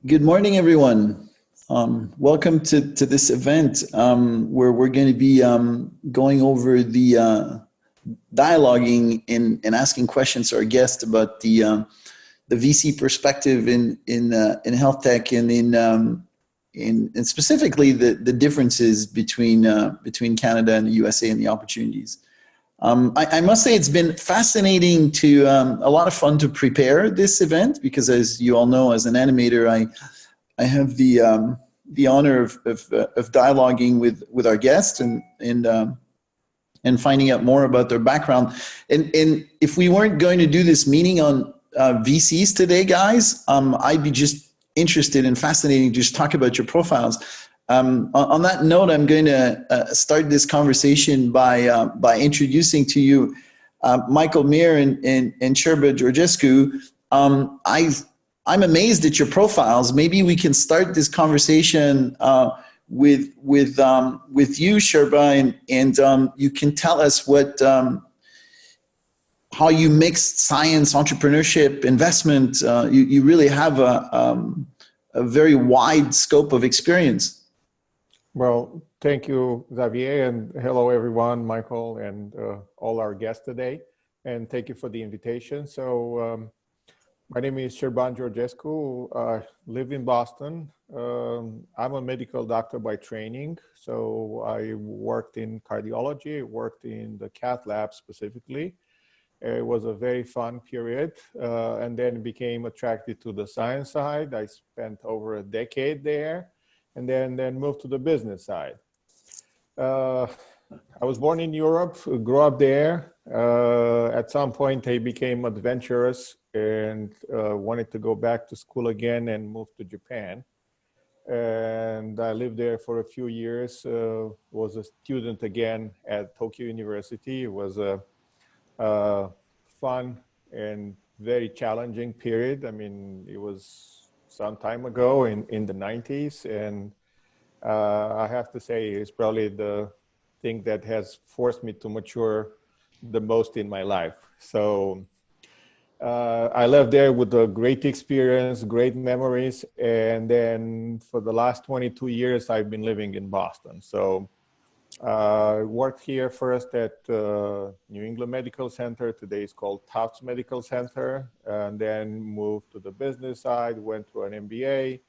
Good morning, everyone. Welcome to this event where we're going to be going over the dialoguing and asking questions to our guests about the VC perspective in health tech and in specifically the differences between Canada and the USA and the opportunities. I must say it's been fascinating to a lot of fun to prepare this event because, as you all know, as an animator, I have the honor of dialoguing with our guests and finding out more about their background. And if we weren't going to do this meeting on VCs today, guys, I'd be just interested and fascinating to just talk about your profiles. On that note, I'm going to start this conversation by introducing to you Michael Meir and Serban Georgescu. I'm amazed at your profiles. Maybe we can start this conversation with you, Serban, and you can tell us how you mix science, entrepreneurship, investment. You really have a very wide scope of experience. Well, thank you, Xavier, and hello, everyone, Michael, and all our guests today. And thank you for the invitation. So my name is Serban Georgescu. I live in Boston. I'm a medical doctor by training. So I worked in cardiology, worked in the cath lab specifically. It was a very fun period, and then became attracted to the science side. I spent over a decade there. And then moved to the business side. I was born in Europe, grew up there. At some point, I became adventurous and wanted to go back to school again and move to Japan. And I lived there for a few years, was a student again at Tokyo University. It was a fun and very challenging period. I mean, it was some time ago in the 90s. And I have to say it's probably the thing that has forced me to mature the most in my life. So I left there with a great experience, great memories. And then for the last 22 years, I've been living in Boston. So I worked here first at New England Medical Center. Today it's called Tufts Medical Center. And then moved to the business side, went through an MBA,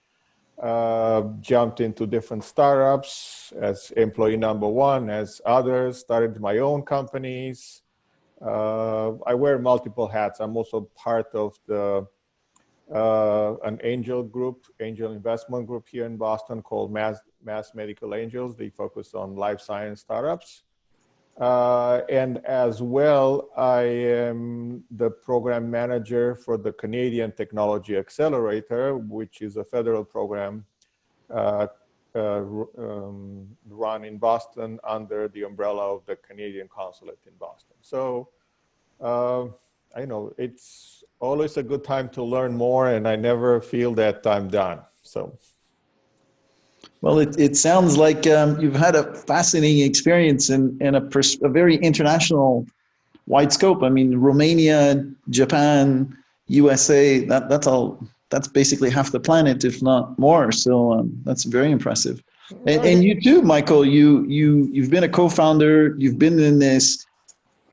jumped into different startups as employee number one, as others, started my own companies. I wear multiple hats. I'm also part of an angel investment group here in Boston called Mass Medical Angels. They focus on life science startups. And as well, I am the program manager for the Canadian Technology Accelerator, which is a federal program run in Boston under the umbrella of the Canadian Consulate in Boston. So I know it's always a good time to learn more, and I never feel that I'm done. So. Well, it sounds like you've had a fascinating experience and a very international wide scope. I mean, Romania, Japan, USA, that's basically half the planet, if not more. So that's very impressive. And you too, Michael, you've been a co-founder, you've been in this,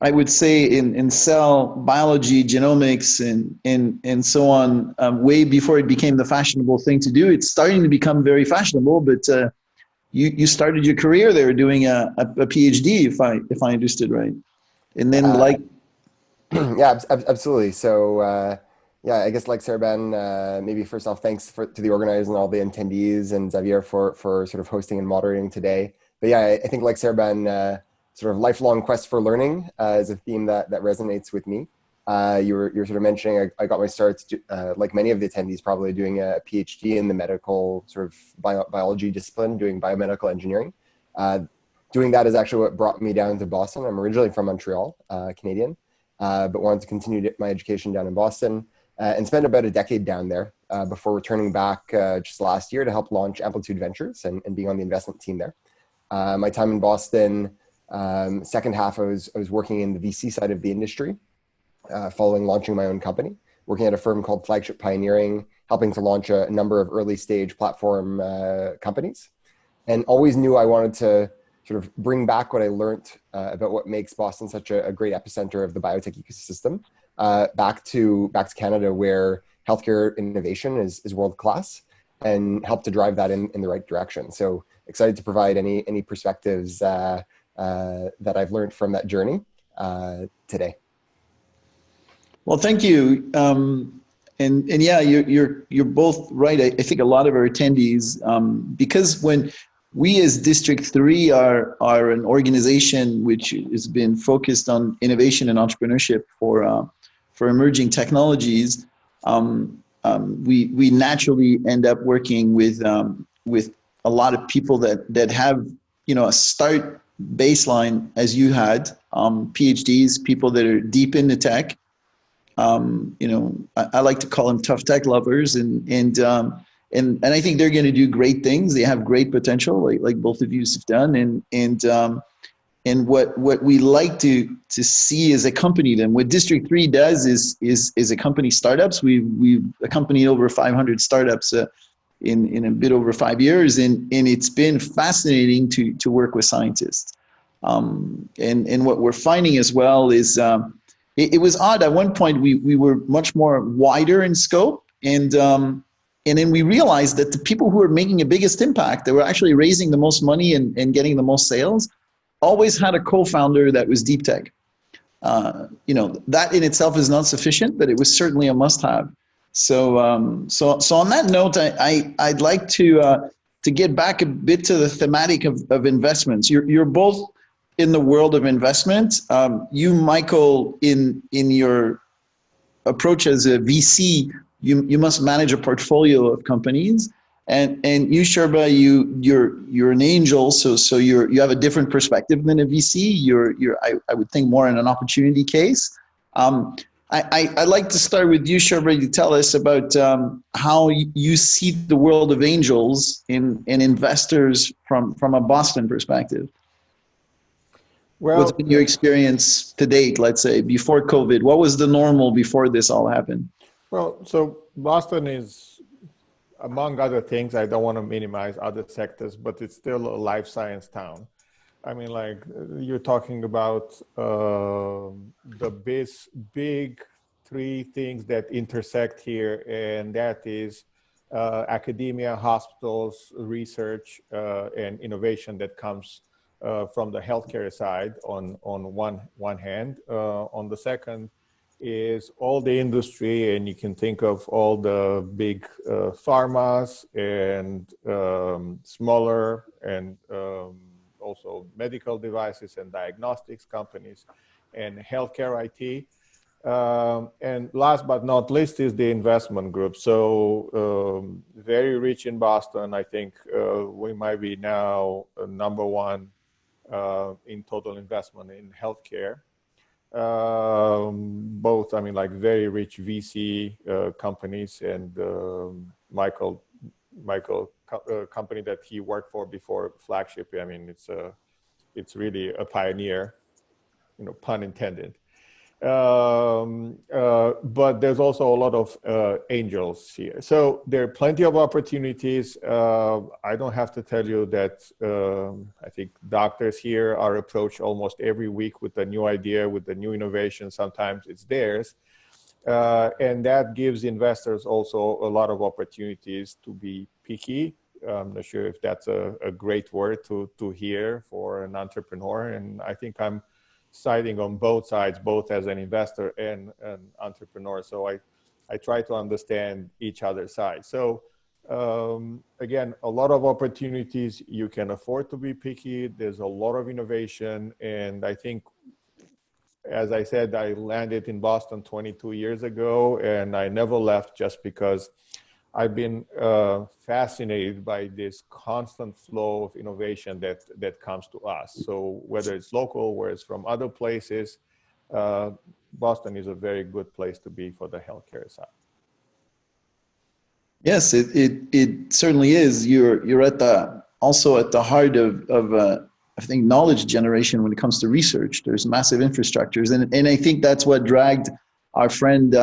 I would say, in cell biology, genomics, and so on, way before it became the fashionable thing to do. It's starting to become very fashionable, but you started your career there doing a PhD, if I understood right, and then yeah, absolutely. So yeah, I guess like Serban, maybe first off, thanks to the organizers and all the attendees, and Xavier for sort of hosting and moderating today. But yeah, I think like Serban, sort of lifelong quest for learning is a theme that resonates with me. You're sort of mentioning I got my starts, like many of the attendees, probably doing a PhD in the medical sort of biology discipline, doing biomedical engineering. Doing that is actually what brought me down to Boston. I'm originally from Montreal, Canadian, but wanted to continue my education down in Boston and spent about a decade down there before returning back just last year to help launch Amplitude Ventures and being on the investment team there. My time in Boston, second half, I was working in the VC side of the industry, following launching my own company. working at a firm called Flagship Pioneering, helping to launch a number of early stage platform companies, and always knew I wanted to sort of bring back what I learned about what makes Boston such a great epicenter of the biotech ecosystem back to Canada, where healthcare innovation is world class, and help to drive that in the right direction. So excited to provide any perspectives that I've learned from that journey today. Well, thank you. And yeah, you're both right. I think a lot of our attendees, because when we as District 3 are an organization which has been focused on innovation and entrepreneurship for emerging technologies, we naturally end up working with a lot of people that have, you know, a start baseline as you had, PhDs, people that are deep into tech. You know, I like to call them tough tech lovers, and I think they're going to do great things. They have great potential, like both of you have done, and what we like to see is accompany them. What District 3 does is accompany startups. We've accompanied over 500 startups in a bit over 5 years, and it's been fascinating to work with scientists. And what we're finding as well is it was odd. At one point, we were much more wider in scope, and then we realized that the people who were making the biggest impact, that were actually raising the most money and getting the most sales, always had a co-founder that was deep tech. You know, that in itself is not sufficient, but it was certainly a must-have. So on that note, I'd like to get back a bit to the thematic of investments. You're both in the world of investment. You, Michael, in your approach as a VC, you must manage a portfolio of companies. And you, Serban, you're an angel, so you have a different perspective than a VC. I would think more in an opportunity case. I'd like to start with you, Serban, to tell us about how you see the world of angels and investors from a Boston perspective. Well, what's been your experience to date, let's say, before COVID? What was the normal before this all happened? well, so Boston is, among other things, I don't want to minimize other sectors, but it's still a life science town. I mean, like, you're talking about the big three things that intersect here, and that is academia, hospitals, research, and innovation that comes from the healthcare side on one hand. On the second is all the industry, and you can think of all the big pharmas and smaller and also medical devices and diagnostics companies and healthcare IT. And last but not least is the investment group. So very rich in Boston. I think we might be now number one in total investment in healthcare. Both, I mean, like very rich VC companies, and Michael company that he worked for before Flagship. I mean, it's really a pioneer, you know, pun intended. But there's also a lot of angels here. So there are plenty of opportunities. I don't have to tell you that I think doctors here are approached almost every week with a new idea, with a new innovation. Sometimes it's theirs. And that gives investors also a lot of opportunities to be picky. I'm not sure if that's a great word to hear for an entrepreneur. And I think I'm siding on both sides, both as an investor and an entrepreneur. So I try to understand each other's side. So again, a lot of opportunities. You can afford to be picky. There's a lot of innovation. And I think, as I said, I landed in Boston 22 years ago, and I never left just because I've been fascinated by this constant flow of innovation that comes to us. So whether it's local, whether it's from other places, Boston is a very good place to be for the healthcare side. Yes, it certainly is. You're also at the heart of I think knowledge generation when it comes to research. There's massive infrastructures, and I think that's what dragged our friend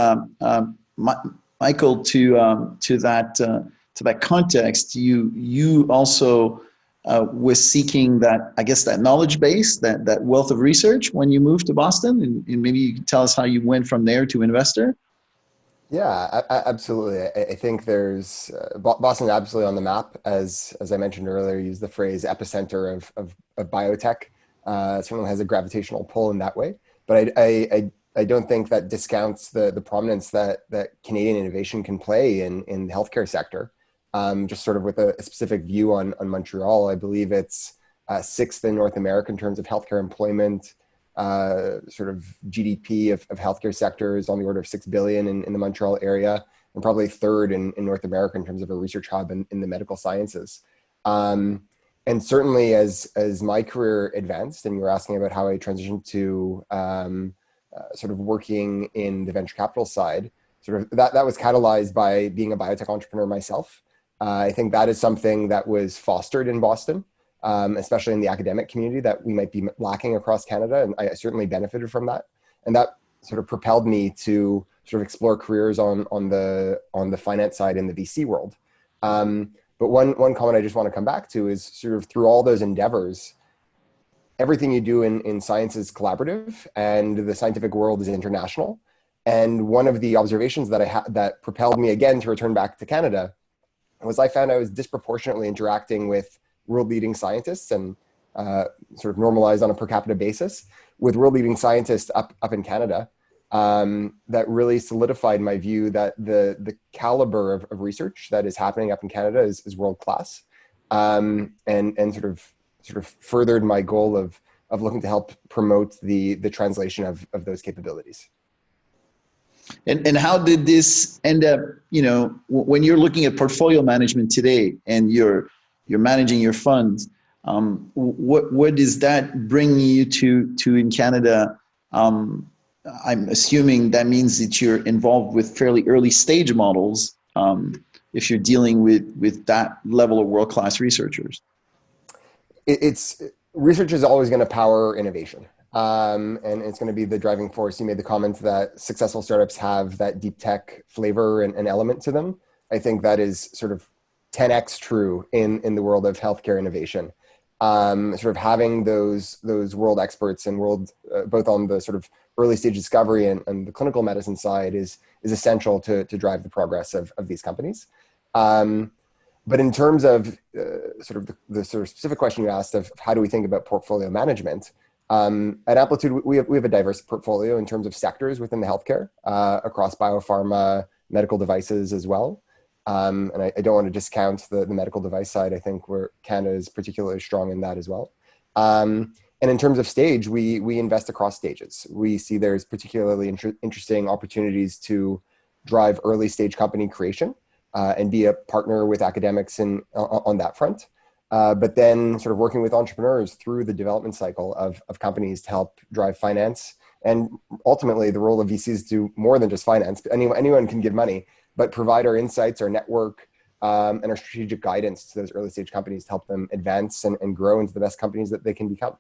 Michael, to that context, you also was seeking that, I guess, that knowledge base, that wealth of research when you moved to Boston, and maybe you can tell us how you went from there to investor. Yeah, absolutely. I think there's Boston absolutely on the map, as I mentioned earlier. Use the phrase epicenter of biotech. Certainly has a gravitational pull in that way. But I don't think that discounts the prominence that Canadian innovation can play in the healthcare sector. Just sort of with a specific view on Montreal, I believe it's sixth in North America in terms of healthcare employment. Sort of GDP of healthcare sector is on the order of 6 billion in the Montreal area, and probably third in North America in terms of a research hub in the medical sciences. And certainly as my career advanced, and you were asking about how I transitioned to sort of working in the venture capital side, sort of that was catalyzed by being a biotech entrepreneur myself. I think that is something that was fostered in Boston. Especially in the academic community that we might be lacking across Canada. And I certainly benefited from that. And that sort of propelled me to sort of explore careers on the finance side in the VC world. But one comment I just want to come back to is sort of through all those endeavors, everything you do in science is collaborative and the scientific world is international. And one of the observations that that propelled me again to return back to Canada was I found I was disproportionately interacting with world-leading scientists and sort of normalized on a per capita basis with world-leading scientists up in Canada that really solidified my view that the caliber of research that is happening up in Canada is world-class and sort of furthered my goal of looking to help promote the translation of those capabilities. And how did this end up, when you're looking at portfolio management today and you're managing your funds, what does that bring you to in Canada? I'm assuming that means that you're involved with fairly early stage models if you're dealing with that level of world-class researchers. Research is always going to power innovation. And it's going to be the driving force. You made the comment that successful startups have that deep tech flavor and element to them. I think that is sort of 10x true in the world of healthcare innovation. Sort of having those world experts and both on the sort of early stage discovery and the clinical medicine side is essential to drive the progress of these companies. But in terms of sort of the sort of specific question you asked of how do we think about portfolio management, at Amplitude, we have a diverse portfolio in terms of sectors within the healthcare across biopharma, medical devices as well. And I don't want to discount the medical device side. I think Canada is particularly strong in that as well. And in terms of stage, we invest across stages. We see there's particularly interesting opportunities to drive early stage company creation and be a partner with academics on that front. But then sort of working with entrepreneurs through the development cycle of companies to help drive finance. And ultimately, the role of VCs do more than just finance. Anyone can give money, but provide our insights, our network, and our strategic guidance to those early stage companies to help them advance and grow into the best companies that they can become.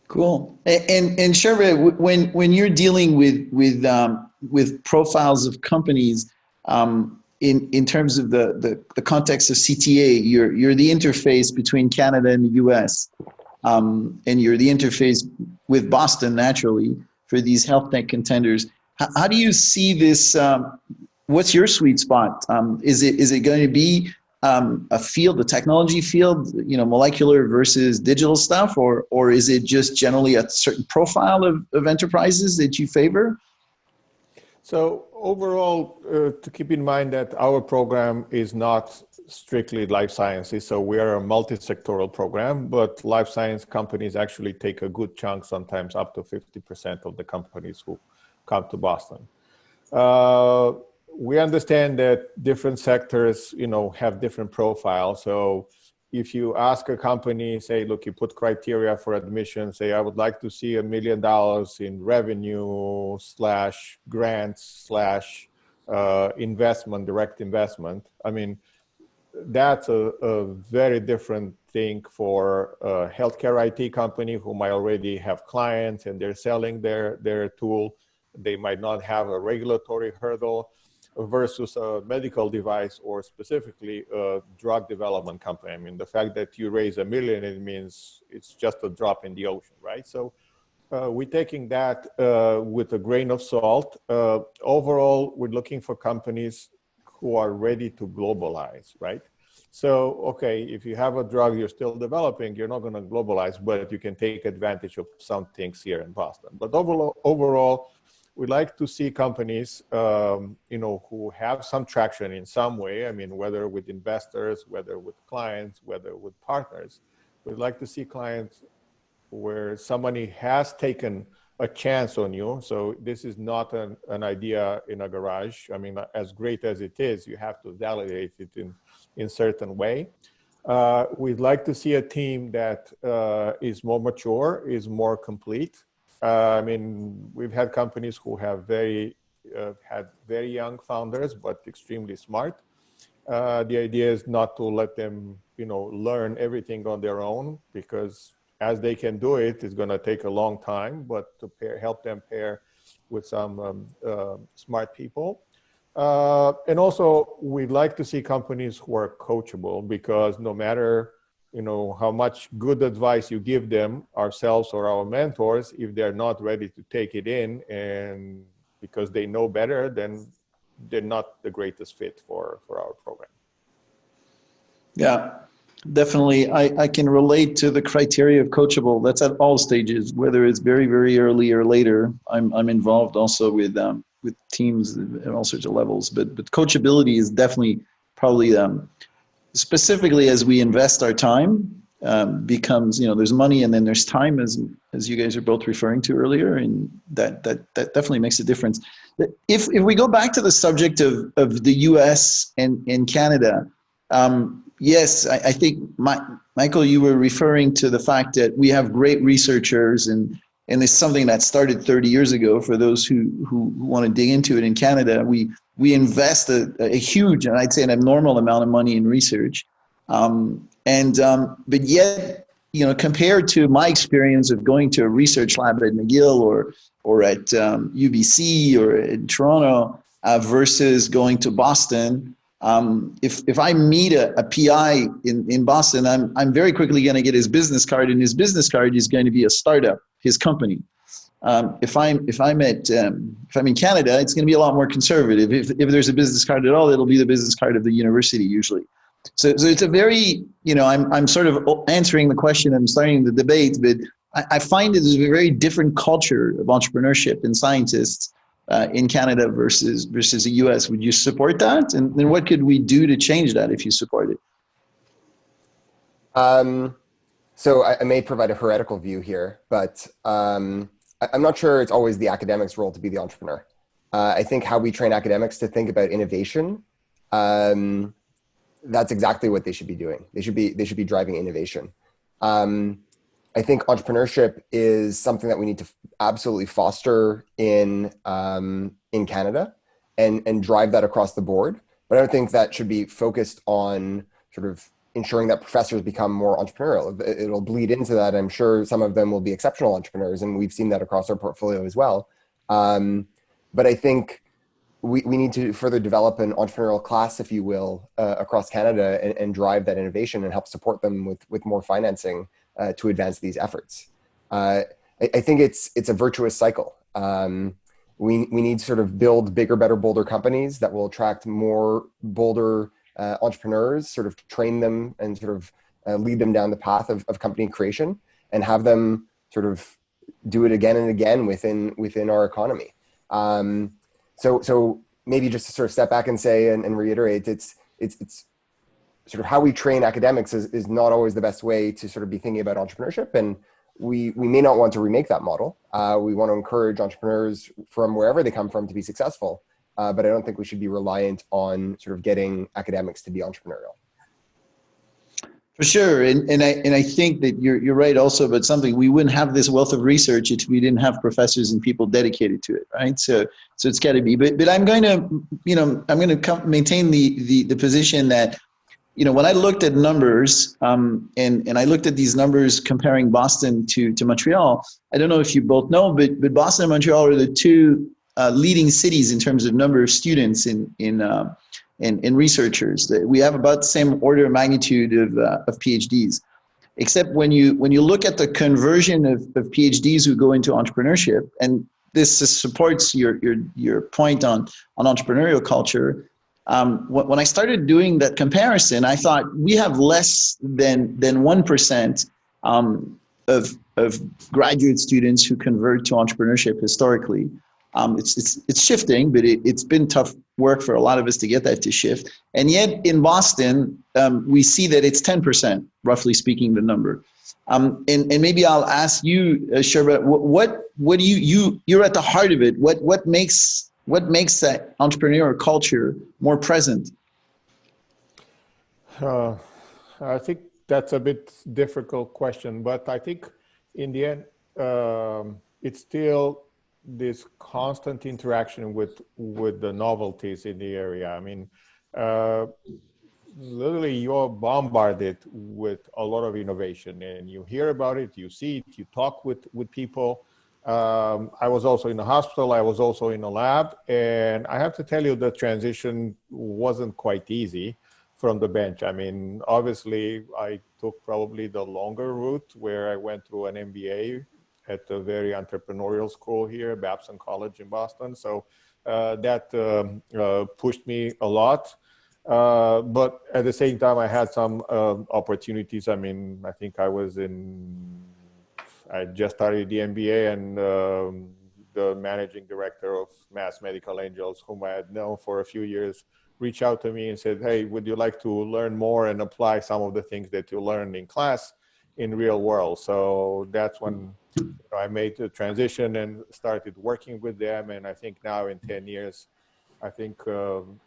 Cool. And Serban, when you're dealing with profiles of companies, in terms of the context of CTA, you're the interface between Canada and the US, and you're the interface with Boston naturally for these health tech contenders. How do you see this? What's your sweet spot? Is it going to be a field, a technology field, molecular versus digital stuff, or is it just generally a certain profile of enterprises that you favor? So overall, to keep in mind that our program is not strictly life sciences. So we are a multi-sectoral program, but life science companies actually take a good chunk, sometimes up to 50% of the companies who come to Boston. We understand that different sectors, have different profiles. So if you ask a company, say, look, you put criteria for admission, say, I would like to see $1 million in revenue / grants / investment, direct investment. I mean, that's a very different thing for a healthcare IT company who might already have clients and they're selling their tool They might not have a regulatory hurdle versus a medical device or specifically a drug development company. I mean, the fact that you raise $1 million, it means it's just a drop in the ocean, right? So we're taking that with a grain of salt. Overall, we're looking for companies who are ready to globalize, right? So, okay, if you have a drug you're still developing, you're not going to globalize, but you can take advantage of some things here in Boston. But overall, we like to see companies, who have some traction in some way. I mean, whether with investors, whether with clients, whether with partners. We'd like to see clients where somebody has taken a chance on you. So this is not an idea in a garage. I mean, as great as it is, you have to validate it in certain way. We'd like to see a team that is more mature, is more complete. I mean, we've had companies who have had very young founders, but extremely smart. The idea is not to let them, learn everything on their own, because as they can do it, it's going to take a long time, but to help them pair with some smart people. And also, we'd like to see companies who are coachable, because no matter how much good advice you give them, ourselves or our mentors, if they're not ready to take it in, and because they know better, then they're not the greatest fit for our program. Yeah, definitely. I can relate to the criteria of coachable. That's at all stages, whether it's very, very early or later. I'm involved also with teams at all sorts of levels, but coachability is definitely probably specifically as we invest our time, becomes, there's money and then there's time, as you guys are both referring to earlier, and that definitely makes a difference. If we go back to the subject of the US and Canada, yes, I think, Michael, you were referring to the fact that we have great researchers, and it's something that started 30 years ago. For those who want to dig into it in Canada, we invest a huge, and I'd say an abnormal amount of money in research. But yet, compared to my experience of going to a research lab at McGill or at UBC or in Toronto versus going to Boston, if I meet a PI in Boston, I'm very quickly going to get his business card, and his business card is going to be a startup, his company. If I'm in Canada, it's going to be a lot more conservative. If there's a business card at all, it'll be the business card of the university usually. So it's a very, I'm sort of answering the question and starting the debate, but I find it is a very different culture of entrepreneurship and scientists in Canada versus the US. Would you support that? And then what could we do to change that if you support it? So I may provide a heretical view here, but I'm not sure it's always the academic's role to be the entrepreneur. I think how we train academics to think about innovation, that's exactly what they should be doing. They should be driving innovation. I think entrepreneurship is something that we need to absolutely foster in Canada and drive that across the board. But I don't think that should be focused on sort of ensuring that professors become more entrepreneurial. It'll bleed into that. I'm sure some of them will be exceptional entrepreneurs, and we've seen that across our portfolio as well. But I think we need to further develop an entrepreneurial class, if you will, across Canada and drive that innovation and help support them with more financing to advance these efforts. I think it's a virtuous cycle. We need to sort of build bigger, better, bolder companies that will attract more bolder entrepreneurs, sort of train them and sort of lead them down the path of company creation, and have them sort of do it again and again within our economy. So maybe just to sort of step back and say and reiterate, it's sort of how we train academics is not always the best way to sort of be thinking about entrepreneurship. And we may not want to remake that model. We want to encourage entrepreneurs from wherever they come from to be successful. But I don't think we should be reliant on sort of getting academics to be entrepreneurial. For sure, and I think that you're right also about something. We wouldn't have this wealth of research if we didn't have professors and people dedicated to it, right? So it's got to be. But I'm going to maintain the position that, when I looked at numbers, and I looked at these numbers comparing Boston to Montreal. I don't know if you both know, but Boston and Montreal are the two leading cities in terms of number of students in researchers. We have about the same order of magnitude of PhDs. Except when you look at the conversion of PhDs who go into entrepreneurship, and this supports your point on entrepreneurial culture. When I started doing that comparison, I thought we have less than 1% of graduate students who convert to entrepreneurship historically. It's shifting, but it's been tough work for a lot of us to get that to shift. And yet in Boston, we see that it's 10%, roughly speaking, the number. And maybe I'll ask you, Serban, what do you're at the heart of it. What makes that entrepreneurial culture more present? I think that's a bit difficult question, but I think in the end, it's still this constant interaction with the novelties in the area. I mean, literally you're bombarded with a lot of innovation, and you hear about it, you see it, you talk with people. I was also in the hospital, I was also in a lab, and I have to tell you the transition wasn't quite easy from the bench. I mean, obviously I took probably the longer route, where I went through an MBA at a very entrepreneurial school here, Babson College in Boston. So that pushed me a lot. But at the same time, I had some opportunities. I mean, I think I just started the MBA, and the managing director of Mass Medical Angels, whom I had known for a few years, reached out to me and said, hey, would you like to learn more and apply some of the things that you learned in class in real world? So that's when I made the transition and started working with them. And I think now in 10 years, I think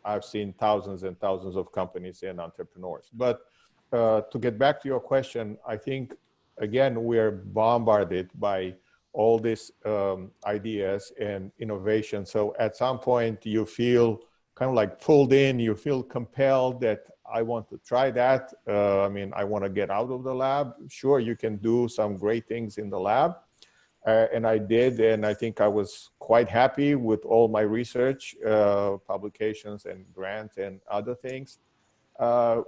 I've seen thousands and thousands of companies and entrepreneurs. But to get back to your question, I think, again, we're bombarded by all these ideas and innovation. So at some point you feel kind of like pulled in, you feel compelled that I want to try that. I mean, I want to get out of the lab. Sure, you can do some great things in the lab. And I did, and I think I was quite happy with all my research, publications and grants and other things. I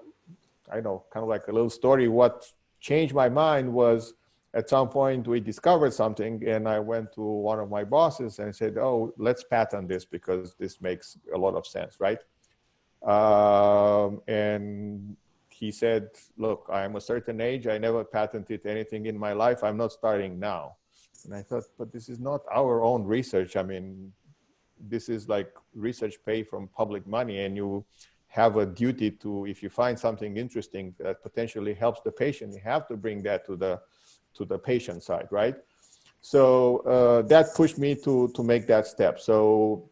know, kind of like a little story. What changed my mind was, at some point we discovered something, and I went to one of my bosses and said, oh, let's patent this because this makes a lot of sense, right? And he said, look, I'm a certain age. I never patented anything in my life. I'm not starting now. And I thought, but this is not our own research. I mean, this is like research paid from public money, and you have a duty to, if you find something interesting that potentially helps the patient, you have to bring that to the patient side, right? So that pushed me to make that step. So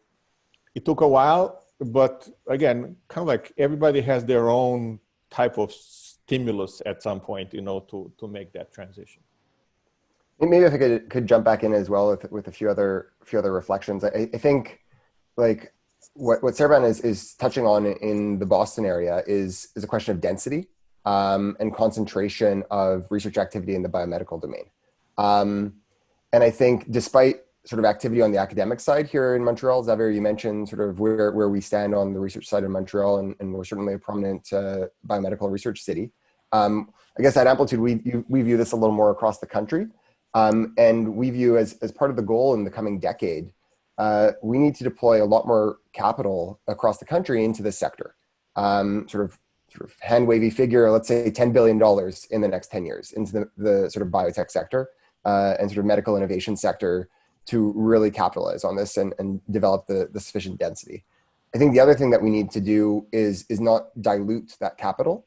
it took a while, but again, kind of like everybody has their own type of stimulus at some point, you know, to make that transition. Maybe if I could jump back in as well with a few other reflections. I think like what Serban is touching on in the Boston area is a question of density and concentration of research activity in the biomedical domain. And I think despite sort of activity on the academic side here in Montreal, Xavier, you mentioned sort of where we stand on the research side in Montreal, and we're certainly a prominent biomedical research city. I guess at Amplitude, we view this a little more across the country. And we view as part of the goal in the coming decade, we need to deploy a lot more capital across the country into this sector. Sort of hand-wavy figure, let's say $10 billion in the next 10 years into the sort of biotech sector and sort of medical innovation sector to really capitalize on this and develop the sufficient density. I think the other thing that we need to do is not dilute that capital.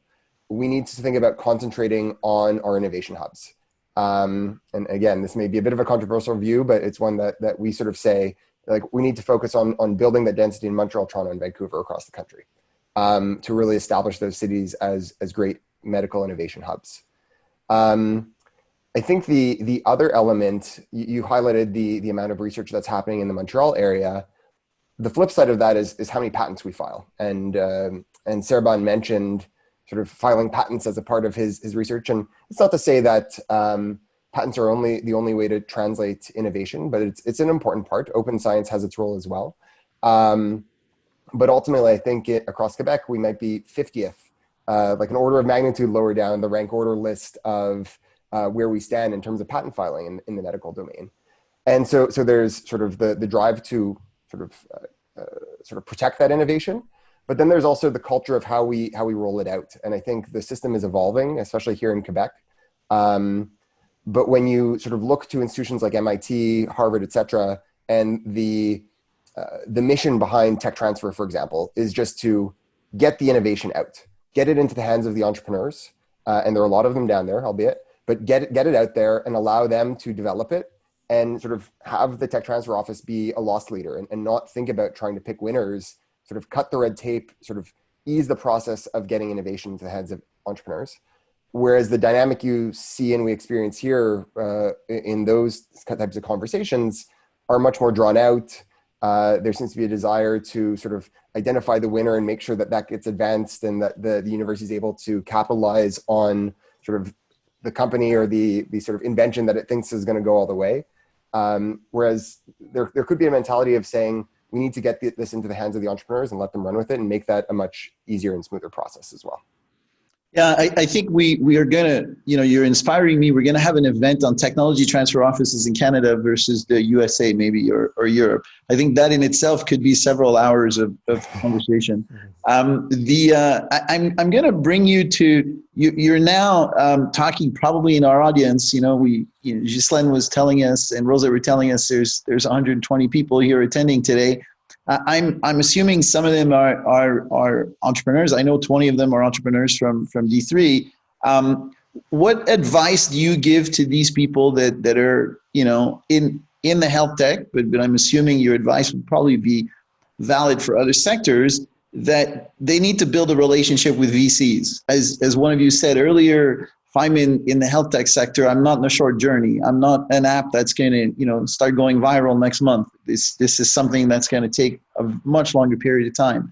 We need to think about concentrating on our innovation hubs. And again, this may be a bit of a controversial view, but it's one that we sort of say, like, we need to focus on building that density in Montreal, Toronto, and Vancouver across the country to really establish those cities as great medical innovation hubs. I think the other element, you highlighted the amount of research that's happening in the Montreal area. The flip side of that is how many patents we file. And Serban mentioned sort of filing patents as a part of his research. And it's not to say that patents are the only way to translate innovation, but it's an important part. Open science has its role as well. But ultimately, I think across Quebec, we might be 50th, like an order of magnitude lower down the rank order list of where we stand in terms of patent filing in the medical domain. And so there's sort of the drive to sort of protect that innovation, but then there's also the culture of how we roll it out. And I think the system is evolving, especially here in Quebec. But when you sort of look to institutions like MIT, Harvard, et cetera, and the mission behind tech transfer, for example, is just to get the innovation out, get it into the hands of the entrepreneurs. And there are a lot of them down there, albeit, but get it out there and allow them to develop it and sort of have the tech transfer office be a loss leader and not think about trying to pick winners, sort of cut the red tape, sort of ease the process of getting innovation into the hands of entrepreneurs. Whereas the dynamic you see and we experience here in those types of conversations are much more drawn out. There seems to be a desire to sort of identify the winner and make sure that gets advanced and that the university is able to capitalize on sort of the company or the sort of invention that it thinks is going to go all the way. Whereas there could be a mentality of saying, we need to get this into the hands of the entrepreneurs and let them run with it and make that a much easier and smoother process as well. Yeah, I think we are going to, you're inspiring me. We're going to have an event on technology transfer offices in Canada versus the USA maybe, or Europe. I think that in itself could be several hours of conversation. I'm going to bring you to, you're now talking probably in our audience, Ghislaine was telling us and Rosa were telling us there's 120 people here attending today. I'm assuming some of them are entrepreneurs. I know 20 of them are entrepreneurs from D3. What advice do you give to these people that are in the health tech? But I'm assuming your advice would probably be valid for other sectors, that they need to build a relationship with VCs. As one of you said earlier, if I'm in the health tech sector, I'm not in a short journey. I'm not an app that's going to, start going viral next month. This is something that's going to take a much longer period of time.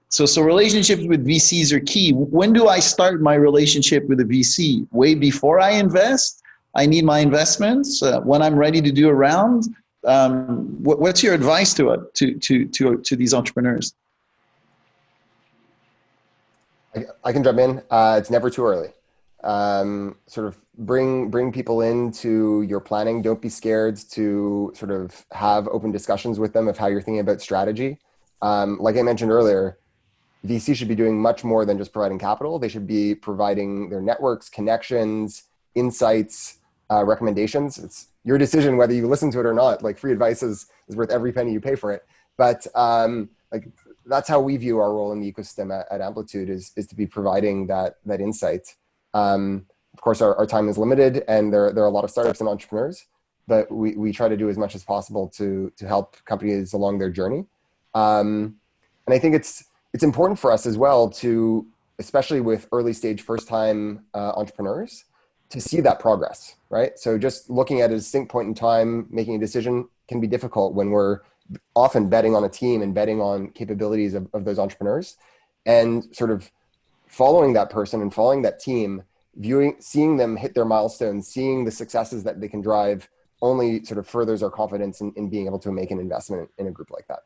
So relationships with VCs are key. When do I start my relationship with a VC? Way before I invest? I need my investments when I'm ready to do a round. What's your advice to these entrepreneurs? I can jump in. It's never too early. Sort of bring people into your planning. Don't be scared to sort of have open discussions with them of how you're thinking about strategy. Like I mentioned earlier, VC should be doing much more than just providing capital. They should be providing their networks, connections, insights, recommendations. It's your decision whether you listen to it or not. Like, free advice is worth every penny you pay for it. But that's how we view our role in the ecosystem at Amplitude is to be providing that insight. Of course, our time is limited, and there are a lot of startups and entrepreneurs, but we try to do as much as possible to help companies along their journey. And I think it's important for us as well to, especially with early stage first time entrepreneurs, to see that progress, right? So just looking at a distinct point in time, making a decision can be difficult when we're often betting on a team and betting on capabilities of those entrepreneurs, and sort of following that person and following that team, seeing them hit their milestones, seeing the successes that they can drive, only sort of furthers our confidence in being able to make an investment in a group like that.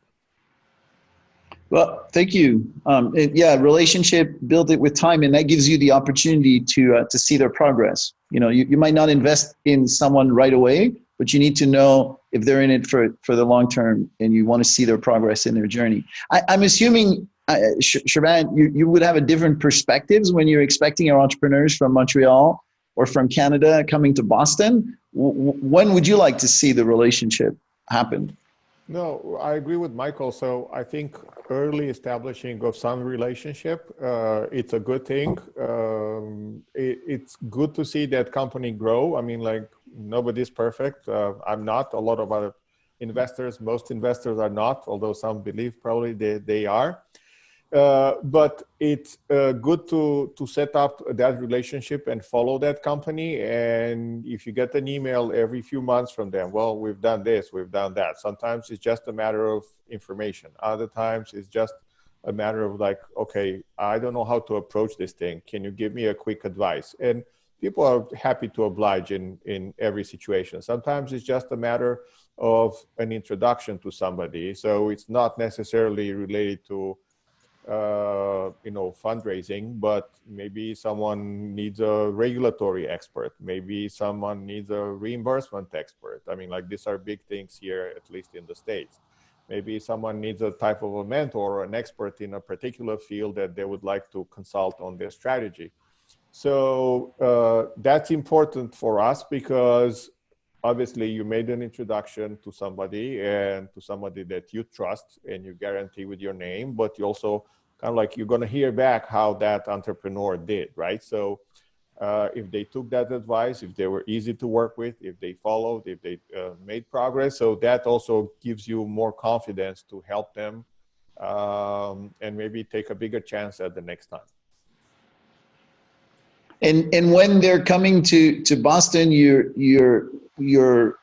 Well, thank you. Relationship, build it with time, and that gives you the opportunity to see their progress. You might not invest in someone right away, but you need to know if they're in it for the long term, and you want to see their progress in their journey. I'm assuming, Serban, you would have a different perspectives when you're expecting our entrepreneurs from Montreal or from Canada coming to Boston. When would you like to see the relationship happen? No, I agree with Michael. So I think early establishing of some relationship, it's a good thing. It's good to see that company grow. I mean, like, nobody's perfect. I'm not. A lot of other investors, most investors are not, although some believe probably they are. But it's good to set up that relationship and follow that company. And if you get an email every few months from them, well, we've done this, we've done that. Sometimes it's just a matter of information. Other times it's just a matter of like, okay, I don't know how to approach this thing. Can you give me a quick advice? And people are happy to oblige in every situation. Sometimes it's just a matter of an introduction to somebody. So it's not necessarily related to fundraising, but maybe someone needs a regulatory expert. Maybe someone needs a reimbursement expert. I mean, like, these are big things here, at least in the States. Maybe someone needs a type of a mentor or an expert in a particular field that they would like to consult on their strategy. So that's important for us, because obviously you made an introduction to somebody, and to somebody that you trust and you guarantee with your name, but you also kind of like, you're going to hear back how that entrepreneur did, right? So if they took that advice, if they were easy to work with, if they followed, if they made progress. So that also gives you more confidence to help them and maybe take a bigger chance at the next time. And when they're coming to Boston, you were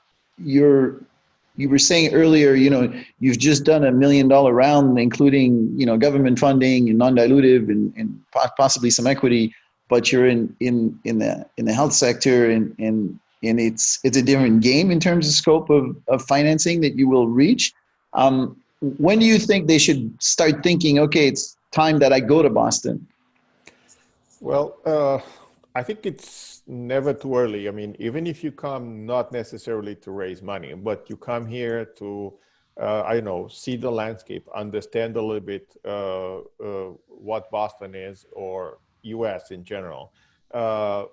saying earlier, you've just done $1 million round, including, government funding and non-dilutive and possibly some equity, but you're in the health sector, and it's a different game in terms of scope of financing that you will reach. When do you think they should start thinking, okay, it's time that I go to Boston? Well, I think it's never too early. I mean, even if you come not necessarily to raise money, but you come here to, see the landscape, understand a little bit what Boston is, or US in general,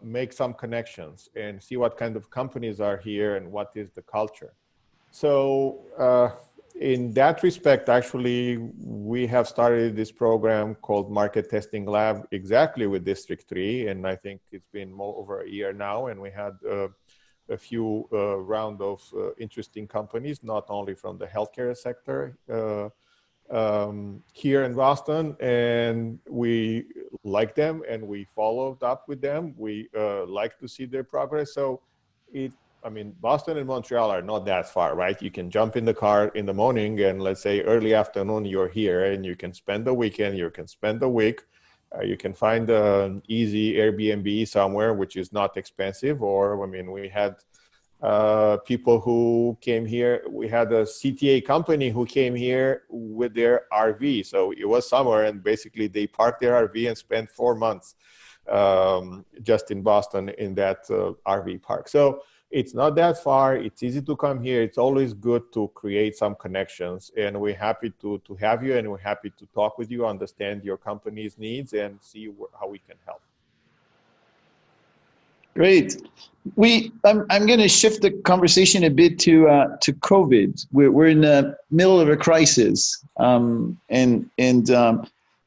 make some connections and see what kind of companies are here and what is the culture. So in that respect, actually, we have started this program called Market Testing Lab exactly with District 3. And I think it's been over a year now. And we had a few round of interesting companies, not only from the healthcare sector here in Boston. And we like them, and we followed up with them. We like to see their progress. So Boston and Montreal are not that far, right? You can jump in the car in the morning, and let's say early afternoon, you're here, and you can spend the weekend, you can spend the week. You can find an easy Airbnb somewhere, which is not expensive. Or, we had people who came here. We had a CTA company who came here with their RV. So it was summer, and basically they parked their RV and spent 4 months just in Boston in that RV park. So it's not that far. It's easy to come here. It's always good to create some connections, and we're happy to have you, and we're happy to talk with you, understand your company's needs, and see how we can help. Great. I'm going to shift the conversation a bit to COVID. We're in the middle of a crisis, and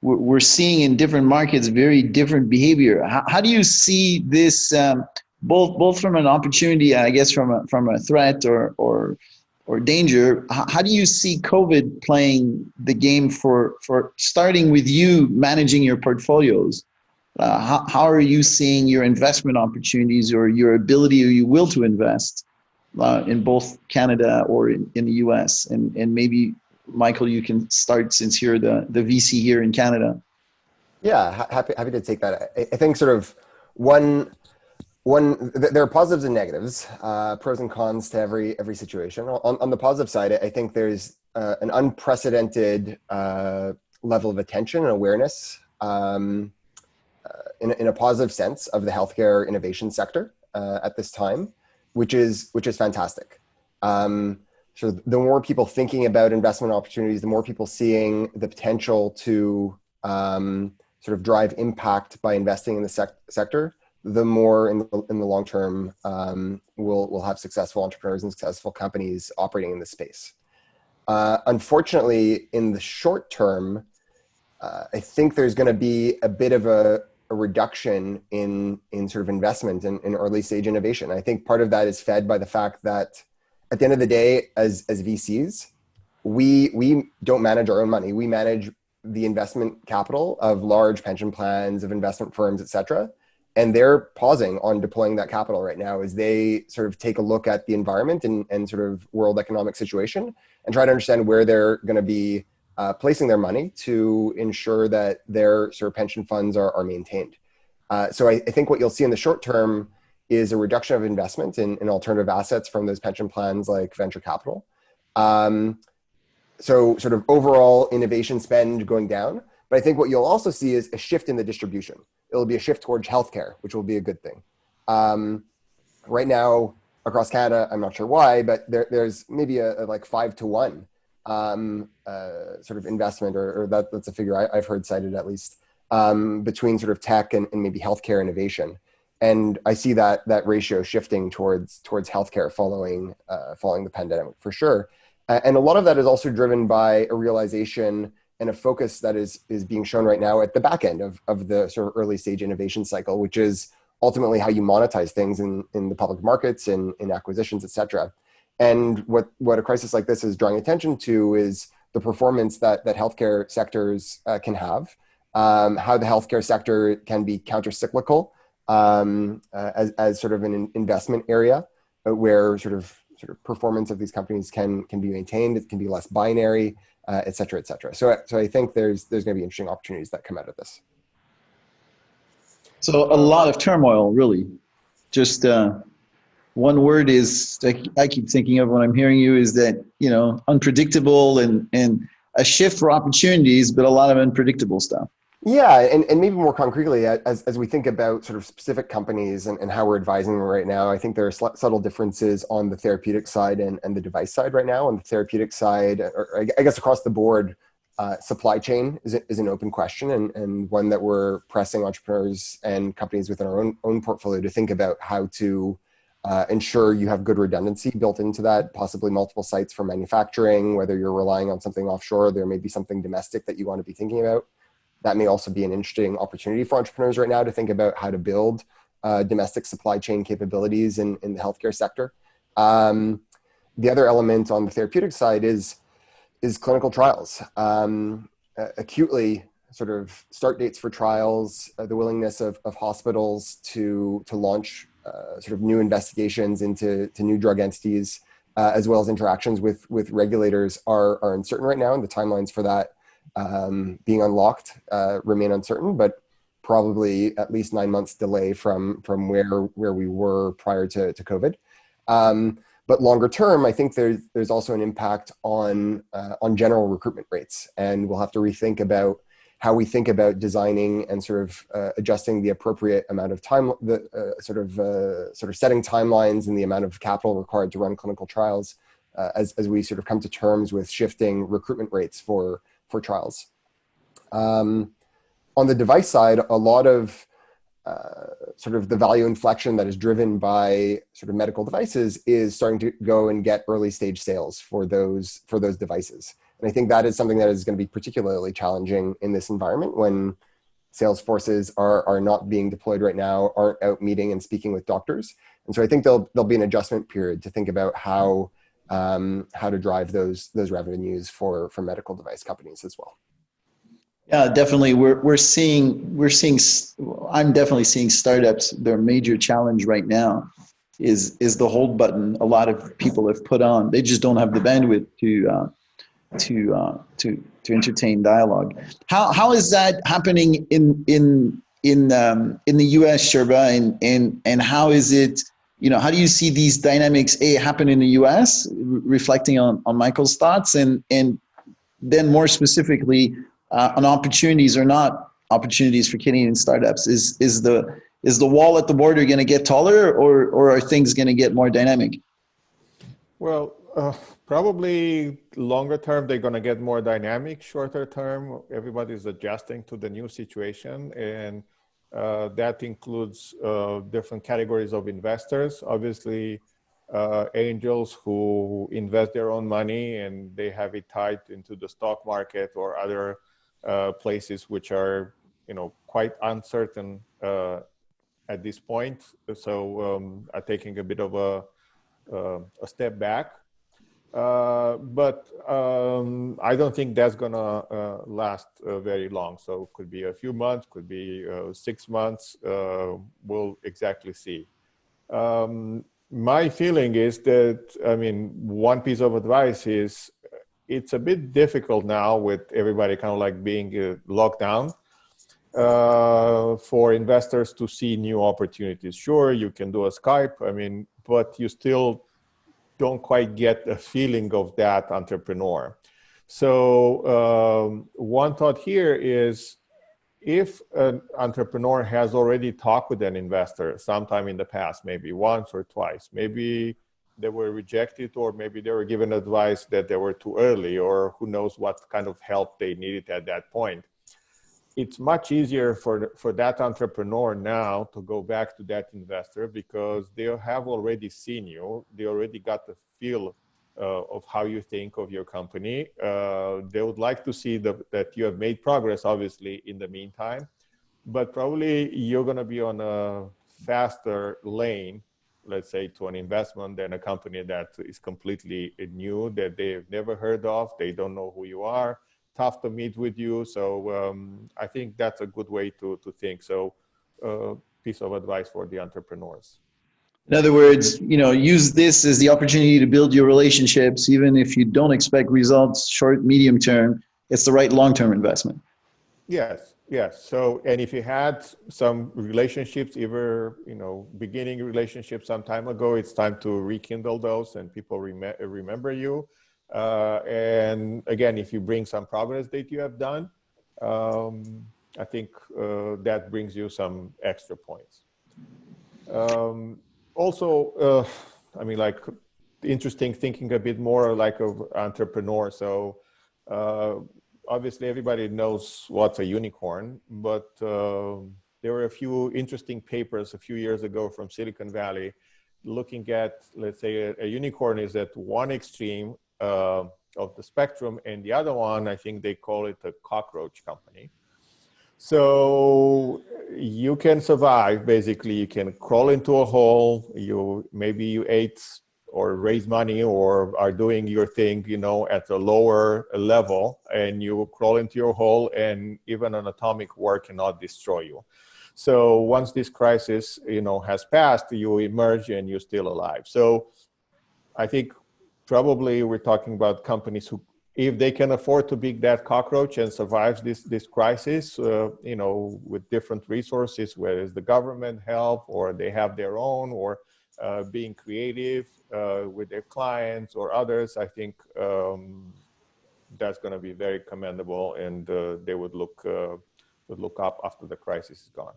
we're seeing in different markets very different behavior. How do you see this? Both from an opportunity, I guess, from a threat or danger. How do you see COVID playing the game for starting with you managing your portfolios? How are you seeing your investment opportunities, or your ability or your will to invest in both Canada or in the US? And maybe, Michael, you can start, since you're the VC here in Canada. Yeah, happy to take that. I think sort of there are positives and negatives, pros and cons to every situation. On the positive side, I think there's an unprecedented level of attention and awareness in a positive sense of the healthcare innovation sector at this time, which is fantastic. So the more people thinking about investment opportunities, the more people seeing the potential to sort of drive impact by investing in the sector, the more in the long term we'll have successful entrepreneurs and successful companies operating in this space. Unfortunately, in the short term, I think there's going to be a bit of a reduction in sort of investment in early stage innovation. I think part of that is fed by the fact that at the end of the day, as VCs, we don't manage our own money. We manage the investment capital of large pension plans, of investment firms, et cetera. And they're pausing on deploying that capital right now as they sort of take a look at the environment and sort of world economic situation and try to understand where they're going to be placing their money to ensure that their sort of pension funds are maintained. So I think what you'll see in the short term is a reduction of investment in alternative assets from those pension plans like venture capital. So sort of overall innovation spend going down. But I think what you'll also see is a shift in the distribution. It'll be a shift towards healthcare, which will be a good thing. Right now, across Canada, I'm not sure why, but there's maybe a like 5-to-1 sort of investment, or that's a figure I've heard cited at least, between sort of tech and maybe healthcare innovation. And I see that ratio shifting towards healthcare following the pandemic for sure. And a lot of that is also driven by a realization and a focus that is being shown right now at the back end of the sort of early stage innovation cycle, which is ultimately how you monetize things in the public markets, in acquisitions, et cetera. And what a crisis like this is drawing attention to is the performance that healthcare sectors can have, how the healthcare sector can be counter-cyclical as sort of an investment area where sort of performance of these companies can be maintained. It can be less binary, et cetera, et cetera. So I think there's going to be interesting opportunities that come out of this. So a lot of turmoil, really. Just one word is I keep thinking of when I'm hearing you is that, unpredictable and a shift for opportunities, but a lot of unpredictable stuff. Yeah, and maybe more concretely, as we think about sort of specific companies and how we're advising them right now, I think there are subtle differences on the therapeutic side and the device side right now. On the therapeutic side, or I guess across the board, supply chain is an open question and one that we're pressing entrepreneurs and companies within our own portfolio to think about how to ensure you have good redundancy built into that, possibly multiple sites for manufacturing, whether you're relying on something offshore, there may be something domestic that you want to be thinking about. That may also be an interesting opportunity for entrepreneurs right now to think about how to build domestic supply chain capabilities in the healthcare sector. The other element on the therapeutic side is clinical trials. Acutely sort of start dates for trials, the willingness of hospitals to launch sort of new investigations into new drug entities, as well as interactions with regulators are uncertain right now, and the timelines for that being unlocked remain uncertain, but probably at least 9 months delay from where we were prior to COVID. But longer term, I think there's also an impact on general recruitment rates, and we'll have to rethink about how we think about designing and sort of adjusting the appropriate amount of time, sort of setting timelines and the amount of capital required to run clinical trials as we sort of come to terms with shifting recruitment rates for trials. On the device side, a lot of sort of the value inflection that is driven by sort of medical devices is starting to go and get early stage sales for those devices. And I think that is something that is going to be particularly challenging in this environment when sales forces are not being deployed right now, aren't out meeting and speaking with doctors. And so I think there'll be an adjustment period to think about how to drive those revenues for medical device companies as well. Yeah, definitely. I'm definitely seeing startups. Their major challenge right now is the hold button. A lot of people have put on. They just don't have the bandwidth to entertain dialogue. How is that happening in the U.S., Serban, and how is it? How do you see these dynamics happen in the U.S., reflecting on Michael's thoughts, and then more specifically on opportunities or not opportunities for Canadian startups? Is the wall at the border going to get taller, or are things going to get more dynamic? Well, probably longer term, they're going to get more dynamic. Shorter term, everybody's adjusting to the new situation, and that includes different categories of investors. Obviously, angels who invest their own money and they have it tied into the stock market or other places which are, quite uncertain at this point. So are taking a bit of a step back. But I don't think that's gonna last very long. So it could be a few months, could be 6 months. We'll exactly see. My feeling is that, one piece of advice is it's a bit difficult now with everybody kind of like being locked down. for investors to see new opportunities. Sure, you can do a Skype, I mean, but you still don't quite get a feeling of that entrepreneur. So one thought here is, if an entrepreneur has already talked with an investor sometime in the past, maybe once or twice, maybe they were rejected, or maybe they were given advice that they were too early, or who knows what kind of help they needed at that point. It's much easier for that entrepreneur now to go back to that investor, because they have already seen you. They already got the feel of how you think of your company. They would like to see that you have made progress, obviously, in the meantime, but probably you're going to be on a faster lane, let's say, to an investment than a company that is completely new, that they've never heard of. They don't know who you are. Tough to meet with you. So I think that's a good way to think. So piece of advice for the entrepreneurs. In other words, use this as the opportunity to build your relationships, even if you don't expect results short, medium term. It's the right long-term investment. Yes, yes. So, and if you had some relationships, either beginning relationships some time ago, it's time to rekindle those, and people remember you. And again, if you bring some progress that you have done, I think that brings you some extra points. Also, I mean, like, interesting thinking a bit more like of entrepreneur. So obviously everybody knows what's a unicorn, but there were a few interesting papers a few years ago from Silicon Valley looking at, let's say, a unicorn is at one extreme of the spectrum, and the other one, I think they call it a cockroach company. So you can survive, basically. You can crawl into a hole. Maybe you ate or raise money or are doing your thing, at a lower level, and you crawl into your hole, and even an atomic war cannot destroy you. So once this crisis, has passed, you emerge and you're still alive. So I think probably we're talking about companies who, if they can afford to be that cockroach and survive this crisis, with different resources, whether it's the government help or they have their own, or being creative with their clients or others, I think that's going to be very commendable, and they would look up after the crisis is gone.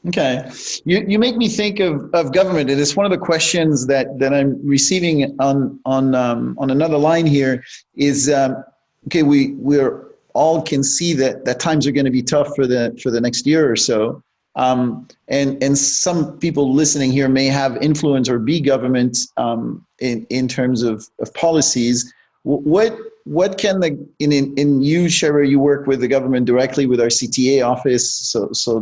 Okay, you make me think of government, and it's one of the questions that I'm receiving on another line here. Is okay, we're all can see that times are going to be tough for the next year or so, and some people listening here may have influence or be government in terms of policies. What can in you, Shara, you work with the government directly with our CTA office, so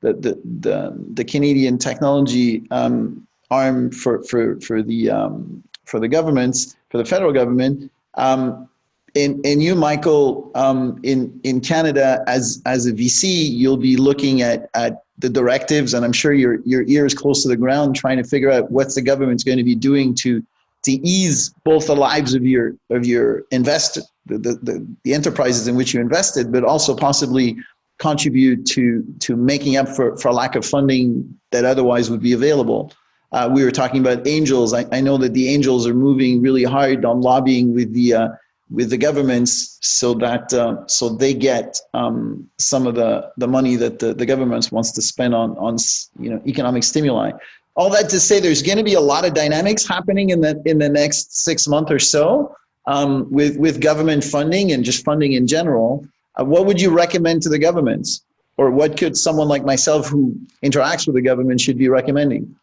the Canadian Technology arm for the governments, for the federal government, and you, Michael, in Canada as a VC, you'll be looking at the directives, and I'm sure your ear is close to the ground, trying to figure out what's the government's going to be doing to ease both the lives of your investor, the enterprises in which you invested, but also possibly contribute to making up for lack of funding that otherwise would be available. We were talking about angels. I know that the angels are moving really hard on lobbying with the governments so that so they get some of the money that the government wants to spend on economic stimuli. All that to say, there's going to be a lot of dynamics happening in the next 6 months or so with government funding and just funding in general. What would you recommend to the governments, or what could someone like myself who interacts with the government should be recommending?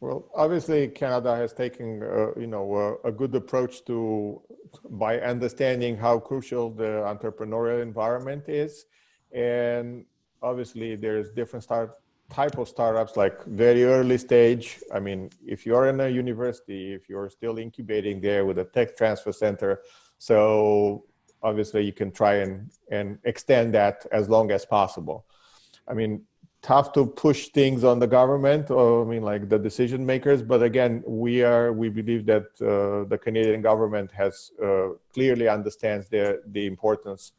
Well, obviously, Canada has taken a good approach by understanding how crucial the entrepreneurial environment is, and obviously there's different type of startups, like very early stage. I mean, if you're in a university, if you're still incubating there with a tech transfer center, so obviously you can try and extend that as long as possible. I mean, tough to push things on the government, or like the decision makers, but again, we believe that the Canadian government has clearly understands the importance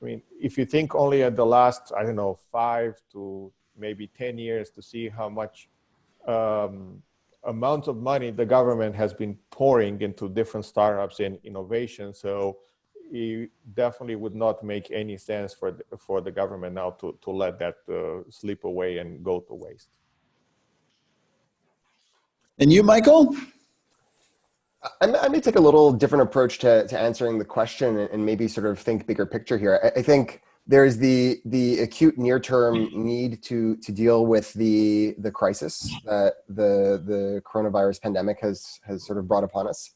I mean, if you think only at the last, I don't know, 5 to maybe 10 years to see how much amount of money the government has been pouring into different startups and innovation. So it definitely would not make any sense for the government now to let that slip away and go to waste. And you, Michael? I may take a little different approach to answering the question and maybe sort of think bigger picture here. I think there's the acute near-term need to deal with the crisis that the coronavirus pandemic has sort of brought upon us.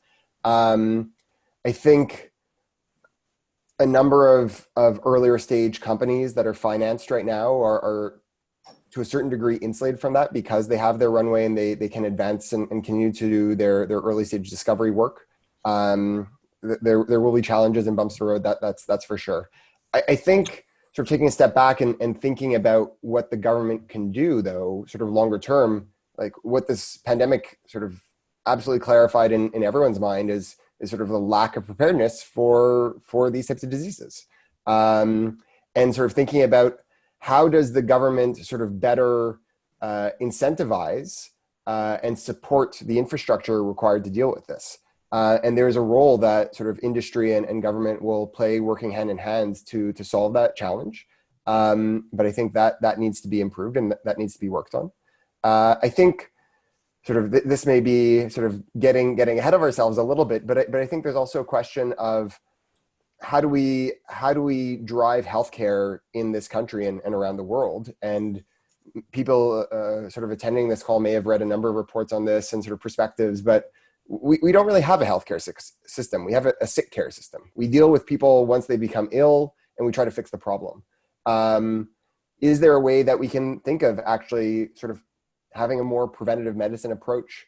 I think a number of earlier stage companies that are financed right now are to a certain degree insulated from that because they have their runway and they can advance and continue to do their early stage discovery work. There will be challenges and bumps in the road, that's for sure. I think sort of taking a step back and thinking about what the government can do though, sort of longer term, like what this pandemic sort of absolutely clarified in everyone's mind is sort of the lack of preparedness for these types of diseases. And sort of thinking about how does the government sort of better incentivize and support the infrastructure required to deal with this? And there's a role that sort of industry and government will play working hand in hand to solve that challenge. But I think that needs to be improved and that needs to be worked on. I think sort of this may be sort of getting ahead of ourselves a little bit, but I think there's also a question of how do we drive healthcare in this country and around the world? And people sort of attending this call may have read a number of reports on this and sort of perspectives, but we don't really have a healthcare system. We have a sick care system. We deal with people once they become ill and we try to fix the problem. Is there a way that we can think of actually sort of having a more preventative medicine approach,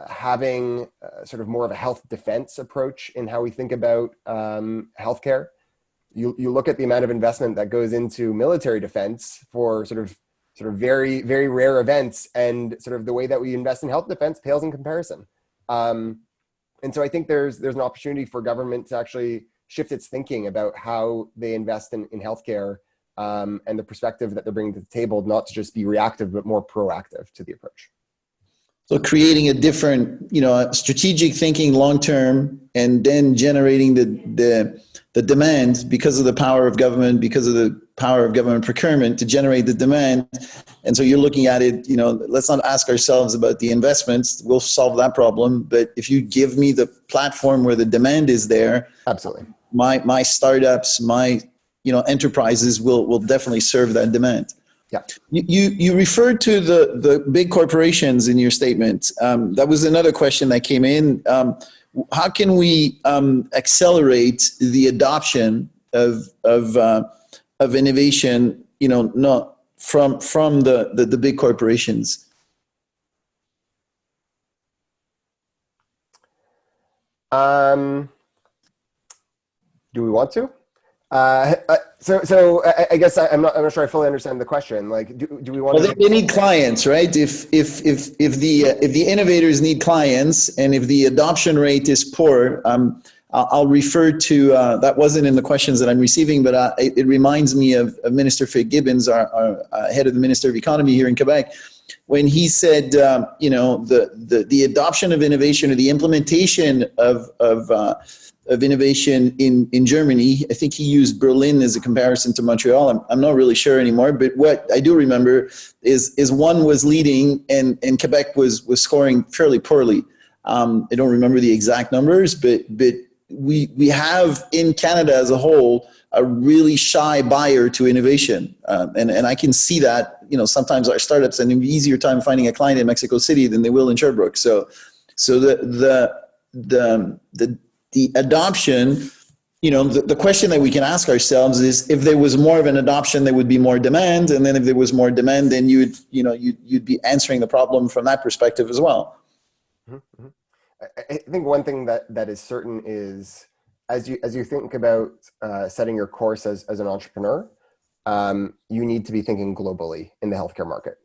having sort of more of a health defense approach in how we think about healthcare? You look at the amount of investment that goes into military defense for sort of very, very rare events, and sort of the way that we invest in health defense pales in comparison. And so I think there's an opportunity for government to actually shift its thinking about how they invest in healthcare and the perspective that they're bringing to the table, not to just be reactive, but more proactive to the approach. So creating a different, strategic thinking long-term, and then generating the demand because of the power of government, because of the power of government procurement to generate the demand. And so you're looking at it, let's not ask ourselves about the investments. We'll solve that problem. But if you give me the platform where the demand is there, absolutely, my startups, my enterprises will definitely serve that demand. Yeah. You referred to the big corporations in your statement. That was another question that came in. How can we accelerate the adoption of innovation? Not from the big corporations. Do we want to? So I guess I'm not sure I fully understand the question. Like, do we want? Well, they need clients, right? If the innovators need clients, and if the adoption rate is poor, I'll refer to that wasn't in the questions that I'm receiving, but it reminds me of Minister Fitzgibbons, our head of the Minister of Economy here in Quebec, when he said, the adoption of innovation or the implementation of innovation in Germany. I think he used Berlin as a comparison to Montreal. I'm not really sure anymore, but what I do remember is one was leading and Quebec was scoring fairly poorly. I don't remember the exact numbers, but we have in Canada as a whole a really shy buyer to innovation, and I can see that. Sometimes our startups have an easier time finding a client in Mexico City than they will in Sherbrooke. So the adoption, the question that we can ask ourselves is, if there was more of an adoption, there would be more demand. And then if there was more demand, then you'd be answering the problem from that perspective as well. Mm-hmm. I think one thing that is certain is, as you think about setting your course as an entrepreneur, you need to be thinking globally in the healthcare market.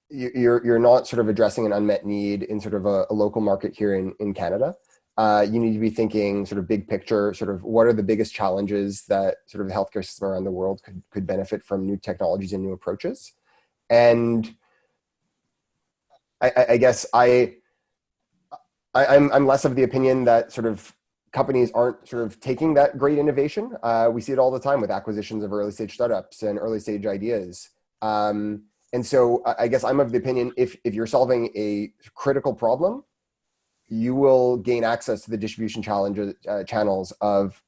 You're not sort of addressing an unmet need in sort of a local market here in Canada. you need to be thinking sort of big picture, sort of what are the biggest challenges that sort of the healthcare system around the world could benefit from new technologies and new approaches. And I guess I'm less of the opinion that sort of companies aren't sort of taking that great innovation. We see it all the time with acquisitions of early stage startups and early stage ideas. And so I guess I'm of the opinion, if you're solving a critical problem, you will gain access to the distribution channels of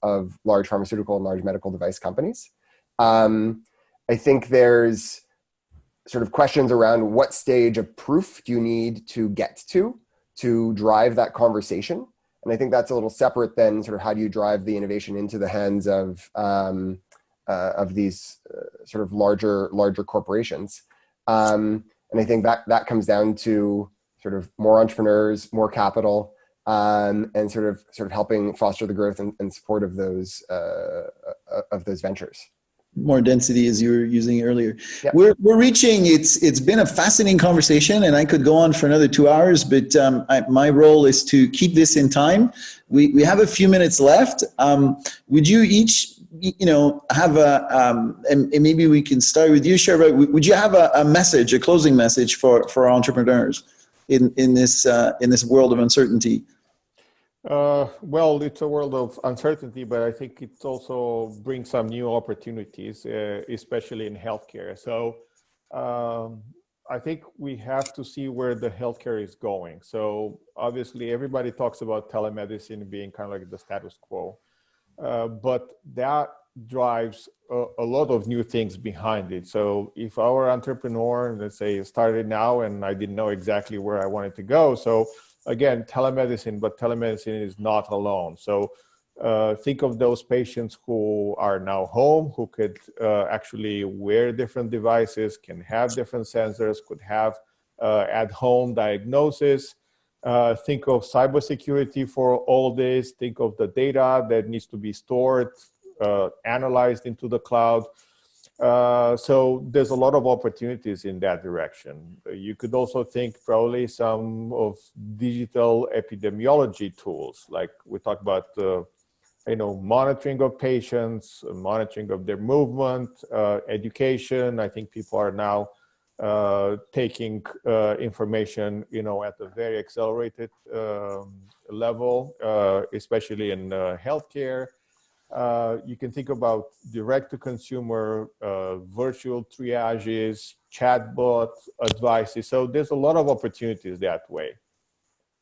large pharmaceutical and large medical device companies. I think there's sort of questions around what stage of proof do you need to get to drive that conversation. And I think that's a little separate than sort of how do you drive the innovation into the hands of these sort of larger corporations. And I think that comes down to sort of more entrepreneurs, more capital, and sort of helping foster the growth and support of those ventures. More density, as you were using earlier. Yeah. We're reaching, it's been a fascinating conversation, and I could go on for another 2 hours, but my role is to keep this in time. We have a few minutes left. Would you each, have and maybe we can start with you, Serban. Would you have a message, a closing message for entrepreneurs in this world of uncertainty? Well, it's a world of uncertainty, but I think it also brings some new opportunities, especially in healthcare. So I think we have to see where the healthcare is going. So obviously everybody talks about telemedicine being kind of like the status quo, but that drives a lot of new things behind it. So if our entrepreneur, let's say, started now and I didn't know exactly where I wanted to go, so again, telemedicine, but telemedicine is not alone. So think of those patients who are now home, who could actually wear different devices, can have different sensors, could have at-home diagnosis. Think of cybersecurity for all this. Think of the data that needs to be stored, analyzed into the cloud. So there's a lot of opportunities in that direction. You could also think probably some of digital epidemiology tools, like we talked about, monitoring of patients, monitoring of their movement, education. I think people are now taking information, at a very accelerated level, especially in healthcare. You can think about direct-to-consumer, virtual triages, chatbot advices. So there's a lot of opportunities that way.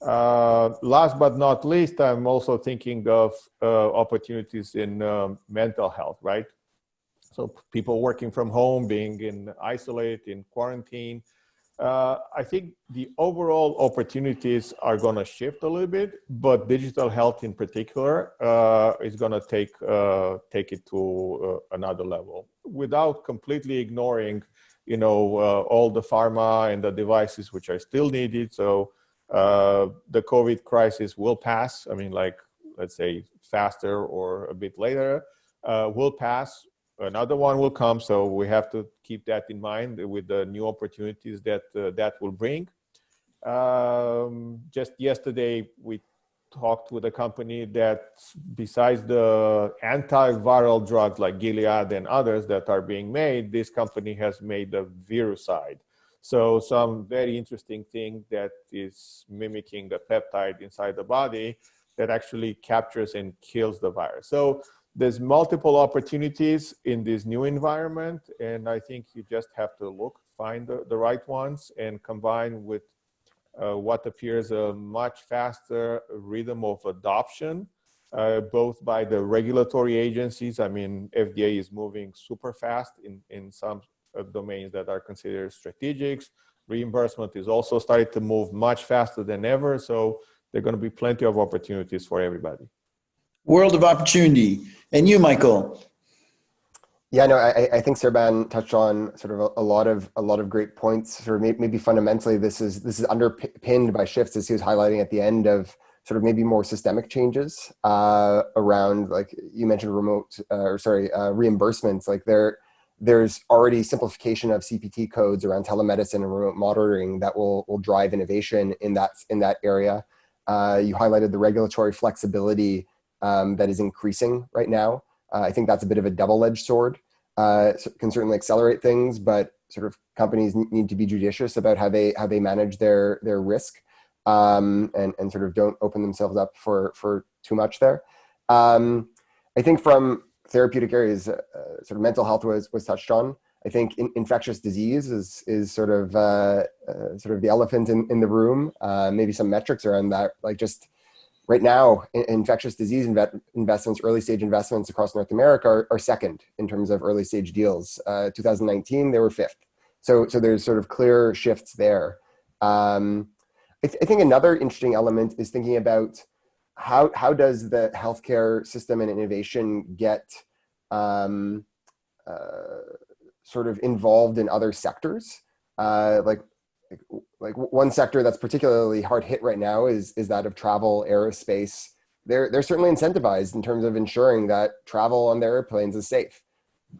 Last but not least, I'm also thinking of opportunities in mental health, right? So people working from home, being isolated, in quarantine. I think the overall opportunities are going to shift a little bit, but digital health in particular is going to take it to another level without completely ignoring, all the pharma and the devices which are still needed. So the COVID crisis will pass. I mean, let's say faster or a bit later, will pass. Another one will come, so we have to keep that in mind with the new opportunities that will bring. Just yesterday, we talked with a company that, besides the antiviral drugs like Gilead and others that are being made, this company has made the viruside. So some very interesting thing that is mimicking the peptide inside the body that actually captures and kills the virus. So there's multiple opportunities in this new environment, and I think you just have to find the right ones and combine with what appears a much faster rhythm of adoption, both by the regulatory agencies. I mean, FDA is moving super fast in some domains that are considered strategics. Reimbursement is also starting to move much faster than ever, so there are going to be plenty of opportunities for everybody. World of opportunity. And you, Michael? Yeah, no, I think Serban touched on sort of a lot of great points. Sort of maybe fundamentally, this is underpinned by shifts, as he was highlighting at the end, of sort of maybe more systemic changes around, like you mentioned, reimbursements. Like there's already simplification of CPT codes around telemedicine and remote monitoring that will drive innovation in that area. You highlighted the regulatory flexibility that is increasing right now. I think that's a bit of a double-edged sword. Can certainly accelerate things, but sort of companies need to be judicious about how they manage their risk, and sort of don't open themselves up for too much there. I think from therapeutic areas, sort of mental health was touched on. I think infectious disease is sort of the elephant in the room. Maybe some metrics around that, like just right now, infectious disease investments, early stage investments across North America are second in terms of early stage deals. 2019, they were fifth. So there's sort of clear shifts there. I think another interesting element is thinking about how does the healthcare system and innovation get sort of involved in other sectors. Like one sector that's particularly hard hit right now is that of travel, aerospace. They're certainly incentivized in terms of ensuring that travel on their airplanes is safe.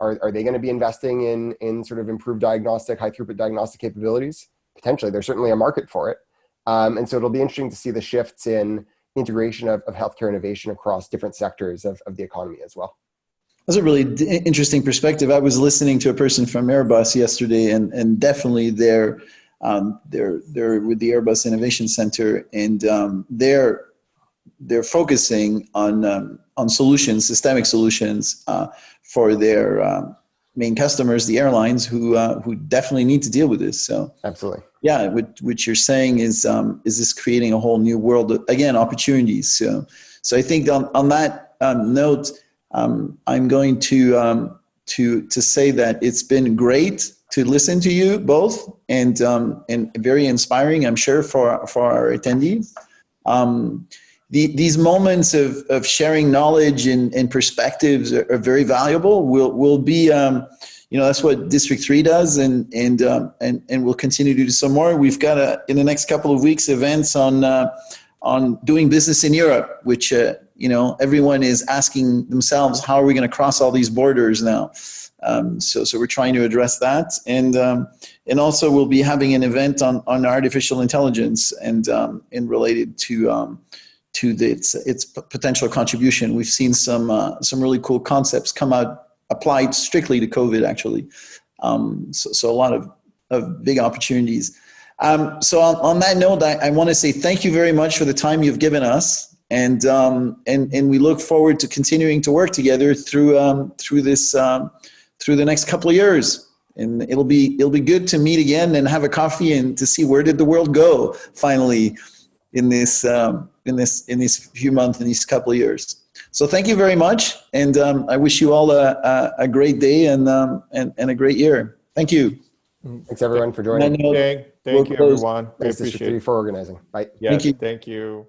Are they going to be investing in sort of improved diagnostic, high throughput diagnostic capabilities? Potentially, there's certainly a market for it. And so it'll be interesting to see the shifts in integration of healthcare innovation across different sectors of the economy as well. That's a really interesting perspective. I was listening to a person from Airbus yesterday, and definitely they're with the Airbus Innovation Center, and they're focusing on solutions, systemic solutions for their main customers, the airlines, who definitely need to deal with this. So absolutely, yeah. What you're saying is this creating a whole new world of, again, opportunities. So I think on that note, I'm going to say that it's been great to listen to you both, and very inspiring, I'm sure, for our attendees. These moments of sharing knowledge and perspectives are very valuable. We'll be, that's what District 3 does, and we'll continue to do some more. We've got in the next couple of weeks events on doing business in Europe, which everyone is asking themselves, how are we going to cross all these borders now? So we're trying to address that, and also we'll be having an event on artificial intelligence and related to its potential contribution. We've seen some really cool concepts come out applied strictly to COVID, actually. So a lot of big opportunities. So on that note, I want to say thank you very much for the time you've given us, and we look forward to continuing to work together through the next couple of years. And it'll be good to meet again and have a coffee and to see where did the world go finally in this few months, in these couple of years. So thank you very much, and I wish you all a great day and a great year. Thank you. Thanks everyone for joining. Thank you everyone. We Thanks District 3 for organizing. Bye. Yes, thank you. Thank you.